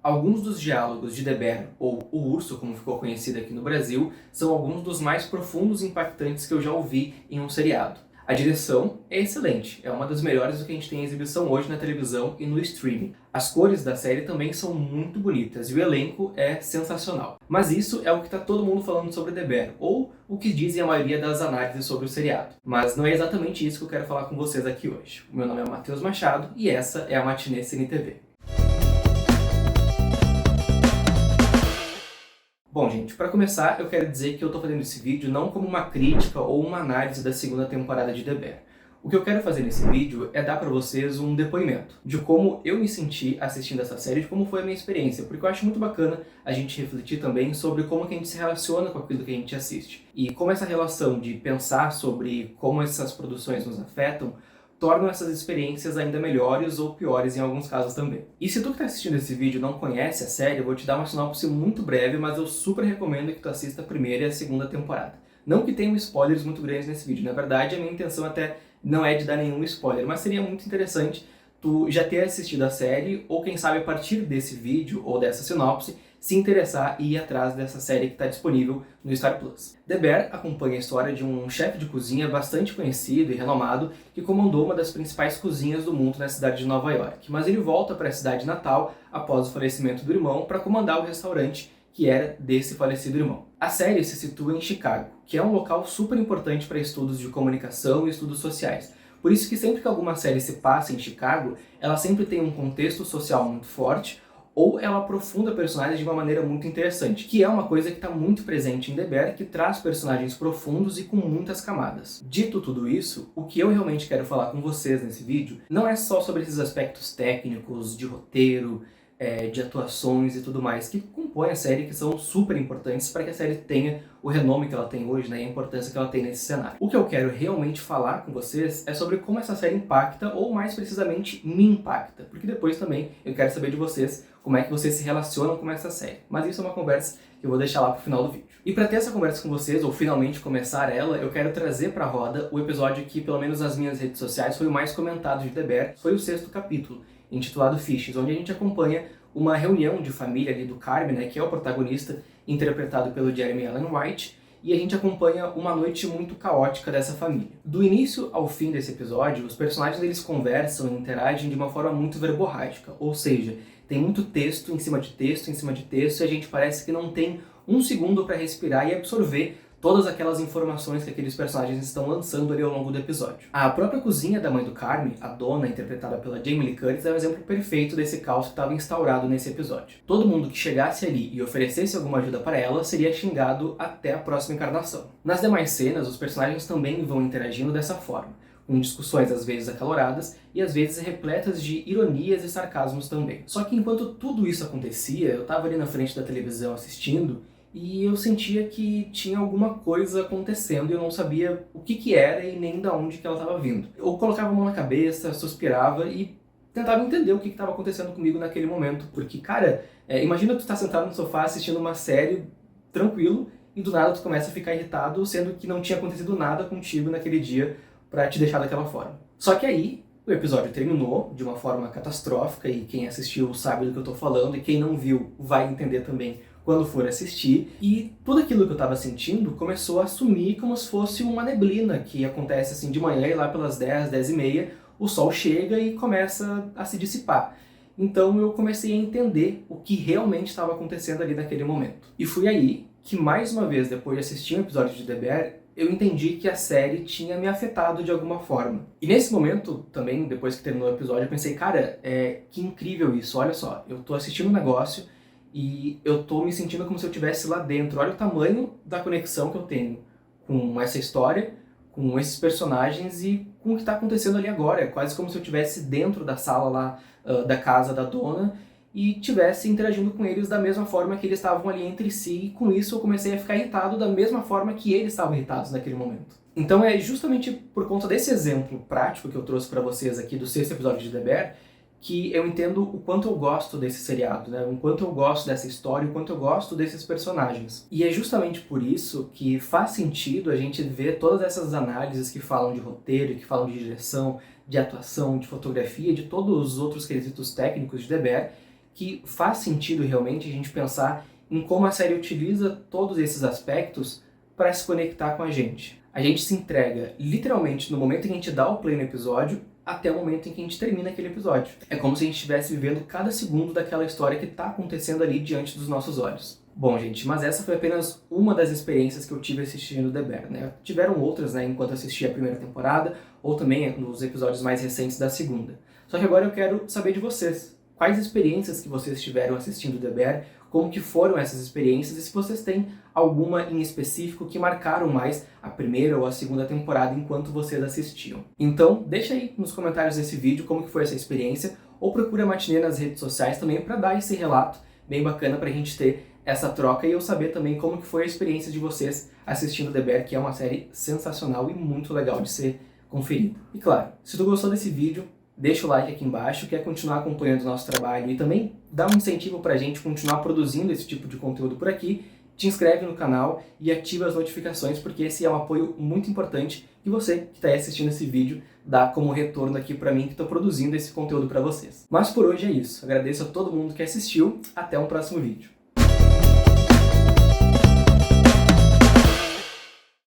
Alguns dos diálogos de The Bear, ou O Urso, como ficou conhecido aqui no Brasil, são alguns dos mais profundos e impactantes que eu já ouvi em um seriado. A direção é excelente, é uma das melhores do que a gente tem em exibição hoje na televisão e no streaming. As cores da série também são muito bonitas e o elenco é sensacional. Mas isso é o que está todo mundo falando sobre The Bear, ou o que dizem a maioria das análises sobre o seriado. Mas não é exatamente isso que eu quero falar com vocês aqui hoje. O meu nome é Matheus Machado e essa é a Matinê CNTV. Bom, gente, para começar, eu quero dizer que eu tô fazendo esse vídeo não como uma crítica ou uma análise da segunda temporada de The Bear. O que eu quero fazer nesse vídeo é dar para vocês um depoimento de como eu me senti assistindo essa série, de como foi a minha experiência, porque eu acho muito bacana a gente refletir também sobre como que a gente se relaciona com aquilo que a gente assiste. E como essa relação de pensar sobre como essas produções nos afetam tornam essas experiências ainda melhores ou piores em alguns casos também. E se tu que está assistindo esse vídeo não conhece a série, eu vou te dar uma sinopse muito breve, mas eu super recomendo que tu assista a primeira e a segunda temporada. Não que tenham spoilers muito grandes nesse vídeo, na verdade a minha intenção até não é de dar nenhum spoiler, mas seria muito interessante tu já ter assistido a série, ou quem sabe a partir desse vídeo ou dessa sinopse, se interessar e ir atrás dessa série que está disponível no Star Plus. The Bear acompanha a história de um chefe de cozinha bastante conhecido e renomado que comandou uma das principais cozinhas do mundo na cidade de Nova York, mas ele volta para a cidade natal após o falecimento do irmão para comandar o restaurante que era desse falecido irmão. A série se situa em Chicago, que é um local super importante para estudos de comunicação e estudos sociais. Por isso que sempre que alguma série se passa em Chicago, ela sempre tem um contexto social muito forte, ou ela aprofunda personagens de uma maneira muito interessante, que é uma coisa que está muito presente em The Bear, que traz personagens profundos e com muitas camadas. Dito tudo isso, o que eu realmente quero falar com vocês nesse vídeo não é só sobre esses aspectos técnicos, de roteiro, de atuações e tudo mais, que compõem a série, que são super importantes para que a série tenha o renome que ela tem hoje, né, e a importância que ela tem nesse cenário. O que eu quero realmente falar com vocês é sobre como essa série impacta, ou mais precisamente, me impacta, porque depois também eu quero saber de vocês como é que vocês se relacionam com essa série. Mas isso é uma conversa que eu vou deixar lá pro final do vídeo. E para ter essa conversa com vocês, ou finalmente começar ela, eu quero trazer pra roda o episódio que, pelo menos nas minhas redes sociais, foi o mais comentado de The Bear, foi o 6º capítulo, intitulado Fishes, onde a gente acompanha uma reunião de família ali do Carmen, né, que é o protagonista, interpretado pelo Jeremy Allen White, e a gente acompanha uma noite muito caótica dessa família. Do início ao fim desse episódio, os personagens eles conversam e interagem de uma forma muito verborrágica, ou seja, tem muito texto em cima de texto, em cima de texto, e a gente parece que não tem um segundo para respirar e absorver todas aquelas informações que aqueles personagens estão lançando ali ao longo do episódio. A própria cozinha da mãe do Carmen, a dona, interpretada pela Jamie Lee Curtis, é um exemplo perfeito desse caos que estava instaurado nesse episódio. Todo mundo que chegasse ali e oferecesse alguma ajuda para ela seria xingado até a próxima encarnação. Nas demais cenas, os personagens também vão interagindo dessa forma, com discussões às vezes acaloradas e às vezes repletas de ironias e sarcasmos também. Só que enquanto tudo isso acontecia, eu estava ali na frente da televisão assistindo, e eu sentia que tinha alguma coisa acontecendo e eu não sabia o que era e nem de onde que ela estava vindo. Eu colocava a mão na cabeça, suspirava e tentava entender o que estava acontecendo comigo naquele momento. Porque, cara, imagina tu estar sentado no sofá assistindo uma série tranquilo e do nada tu começa a ficar irritado, sendo que não tinha acontecido nada contigo naquele dia pra te deixar daquela forma. Só que aí o episódio terminou de uma forma catastrófica e quem assistiu sabe do que eu tô falando e quem não viu vai entender também quando for assistir, e tudo aquilo que eu estava sentindo começou a sumir como se fosse uma neblina que acontece assim de manhã e lá pelas 10, 10 e meia, o sol chega e começa a se dissipar. Então eu comecei a entender o que realmente estava acontecendo ali naquele momento. E foi aí que, mais uma vez, depois de assistir um episódio de The Bear, eu entendi que a série tinha me afetado de alguma forma. E nesse momento, também, depois que terminou o episódio, eu pensei, cara, que incrível isso, olha só, eu tô assistindo um negócio e eu tô me sentindo como se eu estivesse lá dentro. Olha o tamanho da conexão que eu tenho com essa história, com esses personagens e com o que está acontecendo ali agora. É quase como se eu estivesse dentro da sala lá da casa da dona e estivesse interagindo com eles da mesma forma que eles estavam ali entre si. E com isso eu comecei a ficar irritado da mesma forma que eles estavam irritados naquele momento. Então é justamente por conta desse exemplo prático que eu trouxe para vocês aqui do 6º episódio de The Bear que eu entendo o quanto eu gosto desse seriado, né? O quanto eu gosto dessa história, o quanto eu gosto desses personagens. E é justamente por isso que faz sentido a gente ver todas essas análises que falam de roteiro, que falam de direção, de atuação, de fotografia, de todos os outros quesitos técnicos de The Bear, que faz sentido realmente a gente pensar em como a série utiliza todos esses aspectos para se conectar com a gente. A gente se entrega literalmente no momento em que a gente dá o play no episódio até o momento em que a gente termina aquele episódio. É como se a gente estivesse vivendo cada segundo daquela história que está acontecendo ali diante dos nossos olhos. Bom, gente, mas essa foi apenas uma das experiências que eu tive assistindo The Bear, né? Tiveram outras, né, enquanto assisti a primeira temporada, ou também nos episódios mais recentes da segunda. Só que agora eu quero saber de vocês. Quais experiências que vocês tiveram assistindo The Bear, como que foram essas experiências e se vocês têm alguma em específico que marcaram mais a primeira ou a segunda temporada enquanto vocês assistiam. Então, deixa aí nos comentários desse vídeo como que foi essa experiência, ou procura a Matinê nas redes sociais também para dar esse relato bem bacana pra gente ter essa troca e eu saber também como que foi a experiência de vocês assistindo The Bear, que é uma série sensacional e muito legal de ser conferida. E claro, se tu gostou desse vídeo, deixa o like aqui embaixo, quer continuar acompanhando o nosso trabalho e também dá um incentivo pra gente continuar produzindo esse tipo de conteúdo por aqui, te inscreve no canal e ativa as notificações, porque esse é um apoio muito importante que você que está aí assistindo esse vídeo dá como retorno aqui pra mim que estou produzindo esse conteúdo pra vocês. Mas por hoje é isso, agradeço a todo mundo que assistiu, até um próximo vídeo.